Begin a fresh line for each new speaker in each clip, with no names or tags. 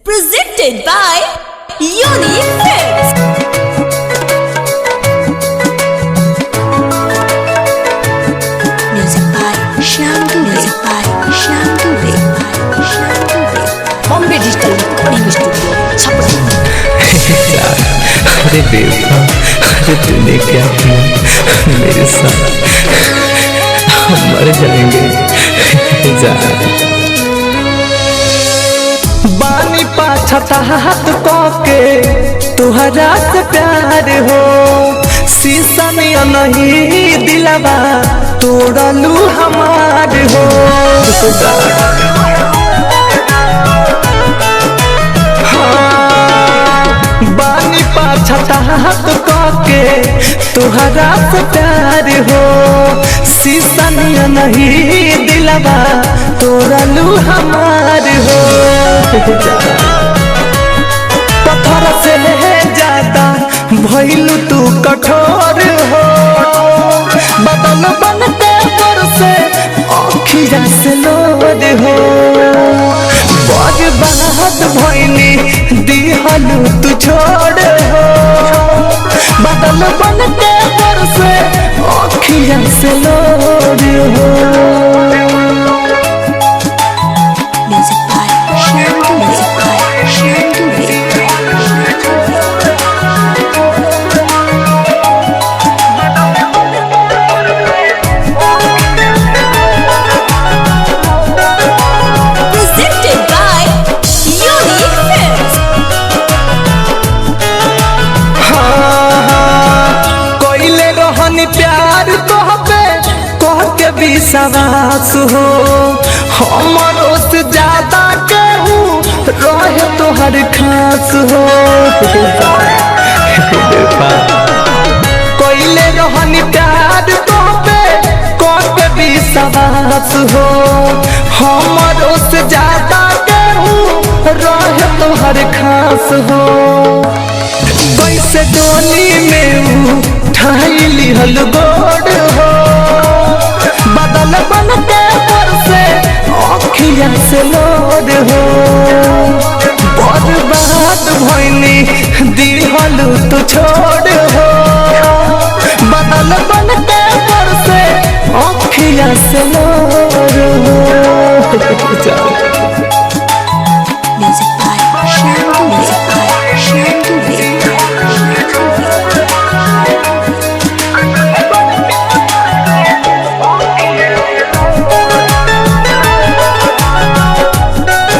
Presented by Unique Films. Music by Shyam Dubey. Bombay Digital Recording Studio, Chapra.
अरे बेवफा, अरे तूने क्या किया मेरे साथ? हम मर जाएंगे जा। बानी पाछता हाथ के तुहरा से प्यार हो, शीशा में नहीं दिलवा तोड़लू हमार हो। बानी पाछता हाथ के तुहरा से प्यार हो, शीशा में नहीं दिलवा तोड़लू हमार हो। पत्थर से ज्यादा भइलू तू कठोर हो, बदल बनते से अखिया से लोर हो। बर्बाद भइनी दिहलू तू छोड़ हो, बदल बनते से अखिया से लोर हो।
Music by Shyam Dubey. Presented by Unique Films.
कोइले रहनी प्यार तोहपे कह के विश्वास हो, हमरो से ज्यादा केहू रहे तोहर खास हो। कोइले रहनी प्यार तोहपे कह के विश्वास हो, हमरो से ज्यादा केहू रहे तोहर खास हो। कैसे डोली में उठाइली हल गोड़ हो, बदल बनते से अखिया से लोड हो। बर्बाद भइनी दिहलू तू छोड़ हो, बदल बनते से अखिया से लोड हो।
Music by Shyam Dubey.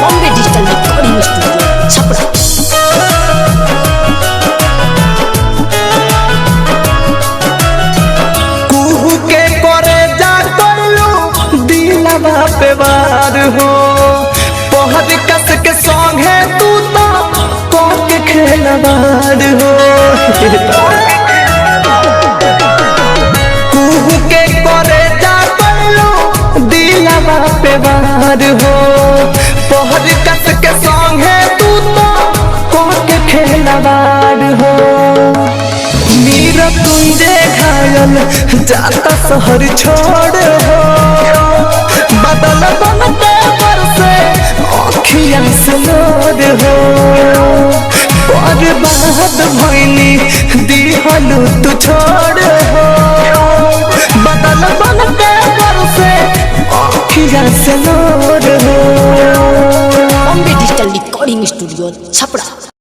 Bombay Digital Recording Studio, Chapra.
कुहू के करे जा करलू दिलवा पे वार हो, पहर कस के संगे तू तो कह के खेलवार हो। कुहू के करे जा करलू दिलवा पे वार हो, पहर कस के संगे तू तो कह के खेलवार हो। मीरा तुंजे घायल जाता शहर छोड़ हो, बदल बनते से अखिया से लोड हो। बर्बाद भइनी दिहलू तू छोड़ हो, बदल बनते से अखिया से लोड हो।
Bombay Digital Recording Studio, Chapra.